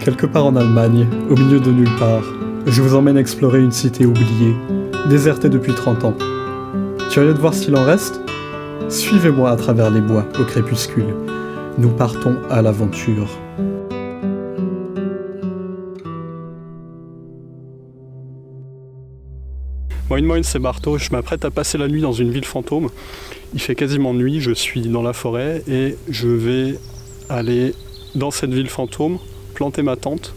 quelque part en Allemagne, au milieu de nulle part, je vous emmène explorer une cité oubliée, désertée depuis 30 ans. Curieux de voir s'il en reste ? Suivez-moi à travers les bois au crépuscule. Nous partons à l'aventure. Moin, c'est Barto, je m'apprête à passer la nuit dans une ville fantôme. Il fait quasiment nuit, je suis dans la forêt et je vais aller dans cette ville fantôme, planter ma tente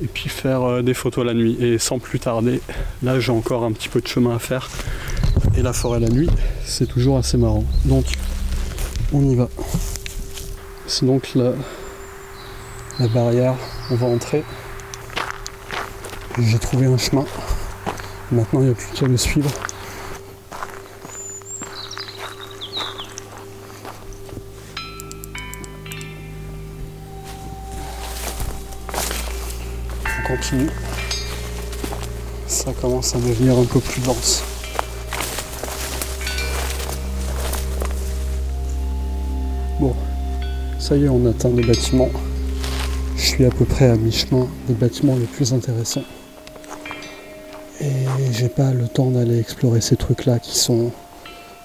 et puis faire des photos la nuit. Et sans plus tarder, là j'ai encore un petit peu de chemin à faire. Et la forêt la nuit, c'est toujours assez marrant. Donc, on y va. C'est donc la barrière, on va entrer. J'ai trouvé un chemin. Maintenant, il n'y a plus qu'à le suivre. On continue. Ça commence à devenir un peu plus dense. Bon, ça y est, on atteint les bâtiments. Je suis à peu près à mi-chemin des bâtiments les plus intéressants. Et j'ai pas le temps d'aller explorer ces trucs-là qui sont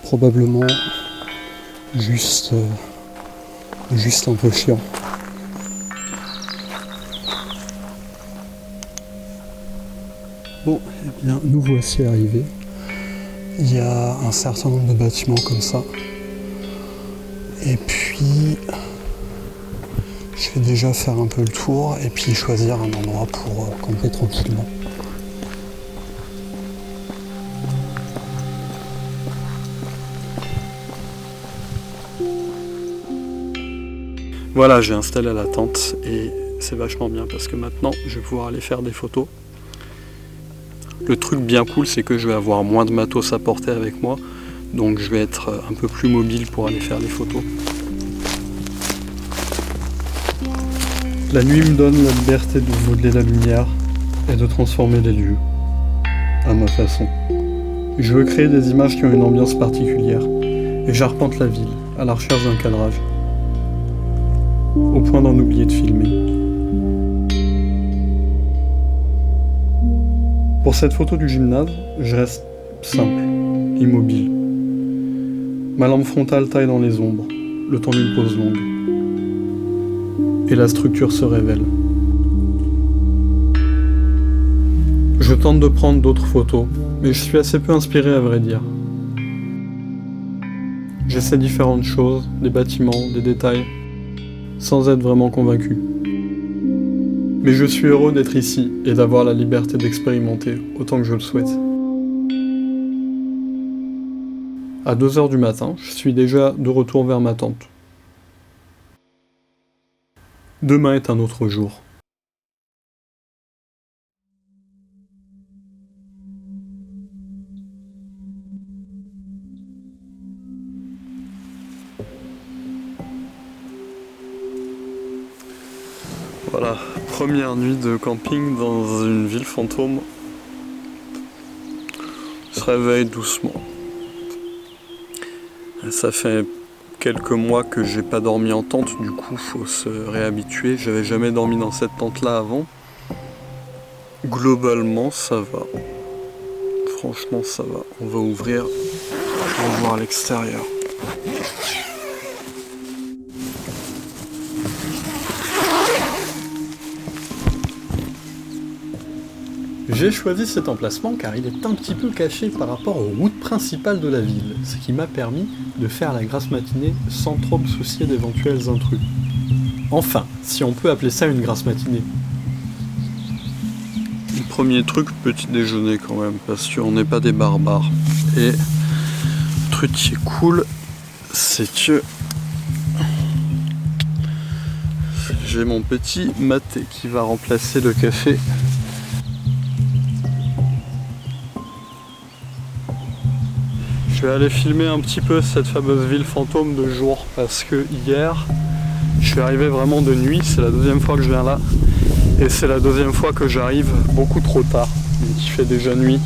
probablement juste un peu chiants. Bon, eh bien, nous voici arrivés. Il y a un certain nombre de bâtiments comme ça. Et puis, je vais déjà faire un peu le tour et puis choisir un endroit pour camper tranquillement. Voilà, j'ai installé la tente et c'est vachement bien parce que maintenant je vais pouvoir aller faire des photos. Le truc bien cool, c'est que je vais avoir moins de matos à porter avec moi, donc je vais être un peu plus mobile pour aller faire des photos. La nuit me donne la liberté de modeler la lumière et de transformer les lieux à ma façon. Je veux créer des images qui ont une ambiance particulière et j'arpente la ville à la recherche d'un cadrage, au point d'en oublier de filmer. Pour cette photo du gymnase, je reste simple, immobile. Ma lampe frontale taille dans les ombres, le temps d'une pause longue. Et la structure se révèle. Je tente de prendre d'autres photos, mais je suis assez peu inspiré à vrai dire. J'essaie différentes choses, des bâtiments, des détails, sans être vraiment convaincu. Mais je suis heureux d'être ici et d'avoir la liberté d'expérimenter autant que je le souhaite. À 2h du matin, je suis déjà de retour vers ma tente. Demain est un autre jour. Voilà, première nuit de camping dans une ville fantôme. On se réveille doucement. Ça fait quelques mois que j'ai pas dormi en tente, du coup faut se réhabituer. J'avais jamais dormi dans cette tente-là avant. Globalement ça va. Franchement ça va. On va ouvrir pour voir l'extérieur. J'ai choisi cet emplacement car il est un petit peu caché par rapport aux routes principales de la ville, ce qui m'a permis de faire la grasse matinée sans trop me soucier d'éventuels intrus. Enfin, si on peut appeler ça une grasse matinée. Le premier truc, petit déjeuner quand même, parce qu'on n'est pas des barbares. Et le truc qui est cool, c'est que j'ai mon petit maté qui va remplacer le café. Je vais aller filmer un petit peu cette fameuse ville fantôme de jour parce que hier je suis arrivé vraiment de nuit, c'est la deuxième fois que je viens là et c'est la deuxième fois que j'arrive beaucoup trop tard, donc il fait déjà nuit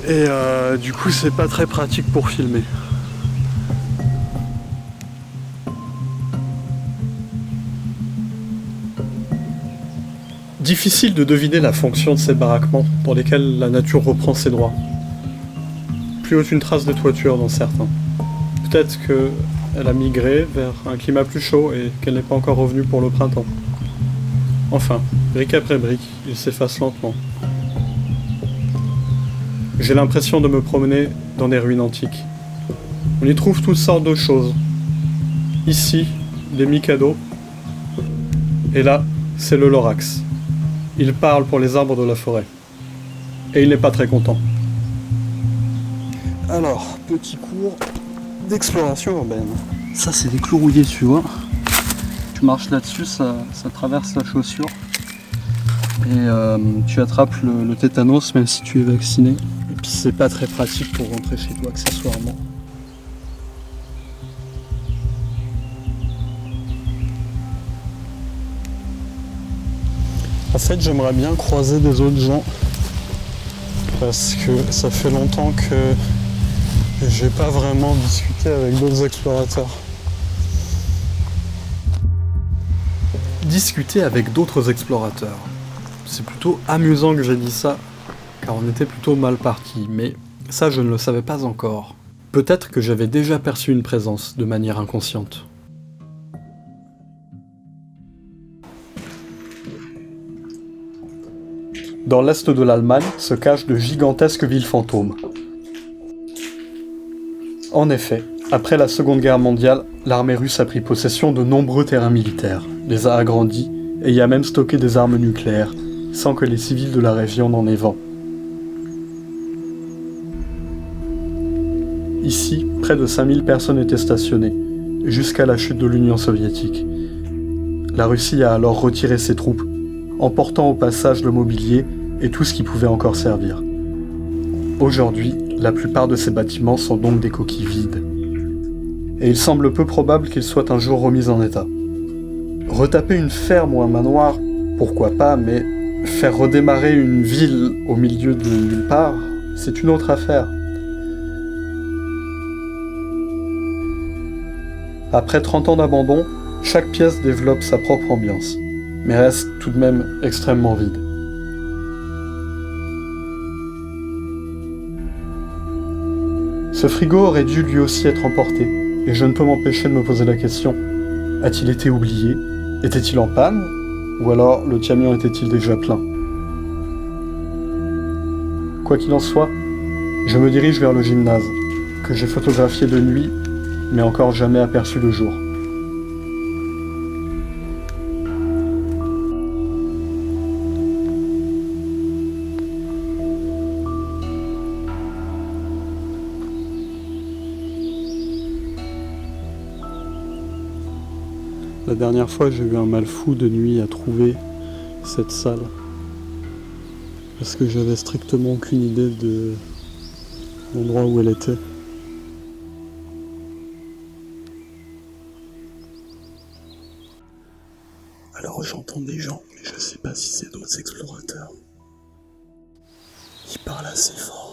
et du coup c'est pas très pratique pour filmer. Difficile de deviner la fonction de ces baraquements dans lesquels la nature reprend ses droits. Plus aucune trace de toiture dans certains. Peut-être qu'elle a migré vers un climat plus chaud et qu'elle n'est pas encore revenue pour le printemps. Enfin, brique après brique, il s'efface lentement. J'ai l'impression de me promener dans des ruines antiques. On y trouve toutes sortes de choses. Ici, des Mikados. Et là, c'est le Lorax. Il parle pour les arbres de la forêt. Et il n'est pas très content. Alors, petit cours d'exploration urbaine. Ça, c'est des clous rouillés, tu vois. Tu marches là-dessus, ça traverse la chaussure. Et tu attrapes le tétanos même si tu es vacciné. Et puis c'est pas très pratique pour rentrer chez toi accessoirement. En fait, j'aimerais bien croiser des autres gens parce que ça fait longtemps que j'ai pas vraiment discuté avec d'autres explorateurs. Discuter avec d'autres explorateurs. C'est plutôt amusant que j'ai dit ça, car on était plutôt mal parti, mais ça je ne le savais pas encore. Peut-être que j'avais déjà perçu une présence de manière inconsciente. Dans l'est de l'Allemagne se cachent de gigantesques villes fantômes. En effet, après la Seconde Guerre mondiale, l'armée russe a pris possession de nombreux terrains militaires, les a agrandis et y a même stocké des armes nucléaires, sans que les civils de la région n'en aient vent. Ici, près de 5000 personnes étaient stationnées, jusqu'à la chute de l'Union soviétique. La Russie a alors retiré ses troupes, emportant au passage le mobilier et tout ce qui pouvait encore servir. Aujourd'hui, la plupart de ces bâtiments sont donc des coquilles vides. Et il semble peu probable qu'ils soient un jour remis en état. Retaper une ferme ou un manoir, pourquoi pas, mais faire redémarrer une ville au milieu de nulle part, c'est une autre affaire. Après 30 ans d'abandon, chaque pièce développe sa propre ambiance, mais reste tout de même extrêmement vide. Ce frigo aurait dû lui aussi être emporté, et je ne peux m'empêcher de me poser la question, a-t-il été oublié? Était-il en panne? Ou alors le camion était-il déjà plein? Quoi qu'il en soit, je me dirige vers le gymnase, que j'ai photographié de nuit, mais encore jamais aperçu de jour. La dernière fois, j'ai eu un mal fou de nuit à trouver cette salle. Parce que j'avais strictement aucune idée de l'endroit où elle était. Alors j'entends des gens, mais je sais pas si c'est d'autres explorateurs. Ils parlent assez fort.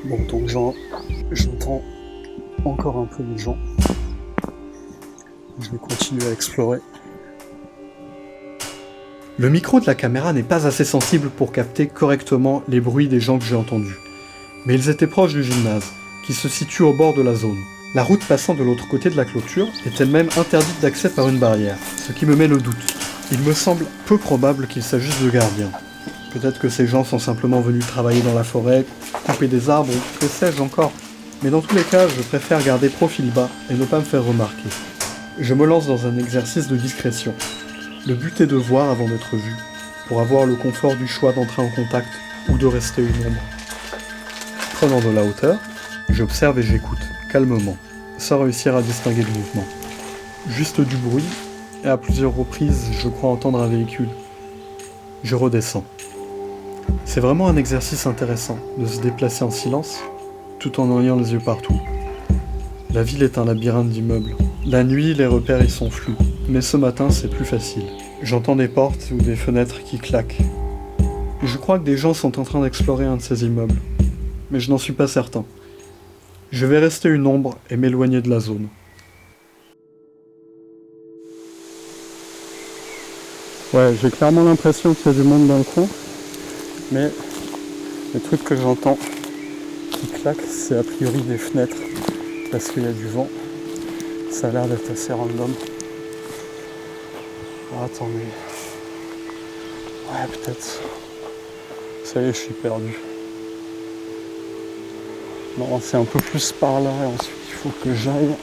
Bon, donc j'entends encore un peu de gens. Je vais continuer à explorer. Le micro de la caméra n'est pas assez sensible pour capter correctement les bruits des gens que j'ai entendus. Mais ils étaient proches du gymnase, qui se situe au bord de la zone. La route passant de l'autre côté de la clôture est elle-même interdite d'accès par une barrière, ce qui me met le doute. Il me semble peu probable qu'il s'agisse de gardiens. Peut-être que ces gens sont simplement venus travailler dans la forêt, couper des arbres, ou que sais-je encore. Mais dans tous les cas, je préfère garder profil bas et ne pas me faire remarquer. Je me lance dans un exercice de discrétion. Le but est de voir avant d'être vu, pour avoir le confort du choix d'entrer en contact ou de rester une ombre. Prenant de la hauteur, j'observe et j'écoute, calmement, sans réussir à distinguer le mouvement. Juste du bruit, et à plusieurs reprises, je crois entendre un véhicule. Je redescends. C'est vraiment un exercice intéressant de se déplacer en silence, tout en ayant les yeux partout. La ville est un labyrinthe d'immeubles. La nuit, les repères y sont flous, mais ce matin, c'est plus facile. J'entends des portes ou des fenêtres qui claquent. Je crois que des gens sont en train d'explorer un de ces immeubles, mais je n'en suis pas certain. Je vais rester une ombre et m'éloigner de la zone. Ouais, j'ai clairement l'impression qu'il y a du monde dans le coin, mais le truc que j'entends qui claque, c'est a priori des fenêtres, parce qu'il y a du vent. Ça a l'air d'être assez random. Oh, attendez. Ouais, peut-être. Ça y est, je suis perdu. Non, c'est un peu plus par là, et ensuite il faut que j'aille.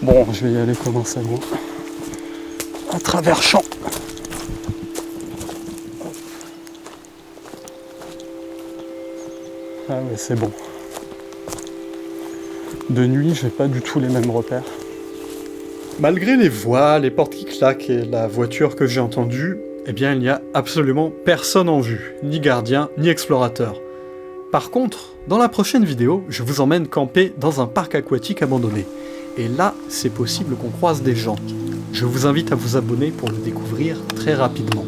Bon, je vais y aller comme un salaud. À travers champs. Ah ouais, c'est bon. De nuit, j'ai pas du tout les mêmes repères. Malgré les voix, les portes qui claquent et la voiture que j'ai entendue, eh bien il n'y a absolument personne en vue, ni gardien, ni explorateur. Par contre, dans la prochaine vidéo, je vous emmène camper dans un parc aquatique abandonné. Et là, c'est possible qu'on croise des gens. Je vous invite à vous abonner pour le découvrir très rapidement.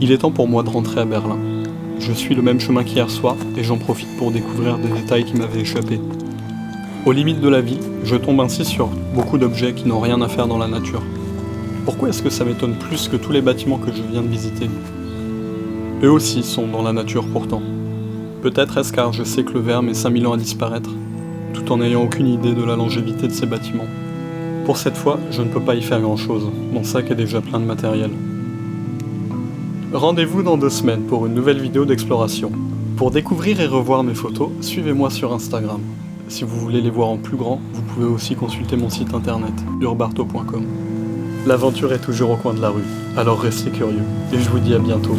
Il est temps pour moi de rentrer à Berlin. Je suis le même chemin qu'hier soir et j'en profite pour découvrir des détails qui m'avaient échappé. Aux limites de la ville, je tombe ainsi sur beaucoup d'objets qui n'ont rien à faire dans la nature. Pourquoi est-ce que ça m'étonne plus que tous les bâtiments que je viens de visiter? Eux aussi sont dans la nature pourtant. Peut-être est-ce car je sais que le verre met 5000 ans à disparaître, tout en n'ayant aucune idée de la longévité de ces bâtiments. Pour cette fois, je ne peux pas y faire grand-chose, mon sac est déjà plein de matériel. Rendez-vous dans 2 semaines pour une nouvelle vidéo d'exploration. Pour découvrir et revoir mes photos, suivez-moi sur Instagram. Si vous voulez les voir en plus grand, vous pouvez aussi consulter mon site internet, urbarto.com. L'aventure est toujours au coin de la rue, alors restez curieux, et je vous dis à bientôt.